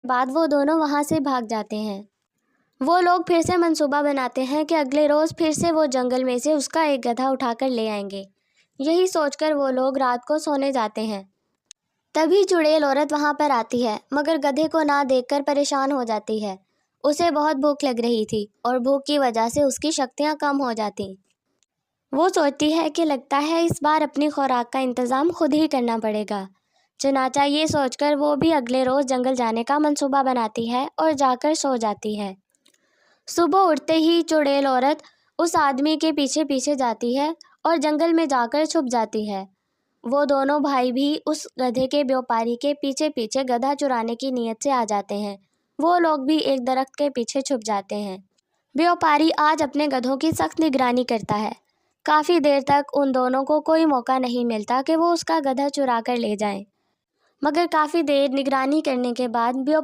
بعد وہ دونوں وہاں سے بھاگ جاتے ہیں۔ وہ لوگ پھر سے منصوبہ بناتے ہیں کہ اگلے روز پھر سے وہ جنگل میں سے اس کا ایک گدھا اٹھا کر لے آئیں گے۔ یہی سوچ کر وہ لوگ رات کو سونے جاتے ہیں۔ تبھی چڑیل عورت وہاں پر آتی ہے، مگر گدھے کو نہ دیکھ کر پریشان ہو جاتی ہے۔ اسے بہت بھوک لگ رہی تھی اور بھوک کی وجہ سے اس کی شکتیاں کم ہو جاتی۔ وہ سوچتی ہے کہ لگتا ہے اس بار اپنی خوراک کا انتظام خود ہی کرنا پڑے گا۔ چنانچہ یہ سوچ کر وہ بھی اگلے روز جنگل جانے کا منصوبہ بناتی ہے اور جا کر سو جاتی ہے۔ صبح اٹھتے ہی چڑیل عورت اس آدمی کے پیچھے پیچھے جاتی ہے اور جنگل میں جا کر چھپ جاتی ہے۔ وہ دونوں بھائی بھی اس گدھے کے بیوپاری کے پیچھے پیچھے گدھا چرانے کی نیت سے آ جاتے ہیں۔ وہ لوگ بھی ایک درخت کے پیچھے چھپ جاتے ہیں۔ بیوپاری آج اپنے گدھوں کی سخت نگرانی کرتا ہے۔ کافی دیر تک ان دونوں کو کوئی موقع نہیں ملتا کہ وہ اس کا گدھا چرا کر لے جائیں، مگر کافی دیر نگرانی کرنے کے بعد بیوپاری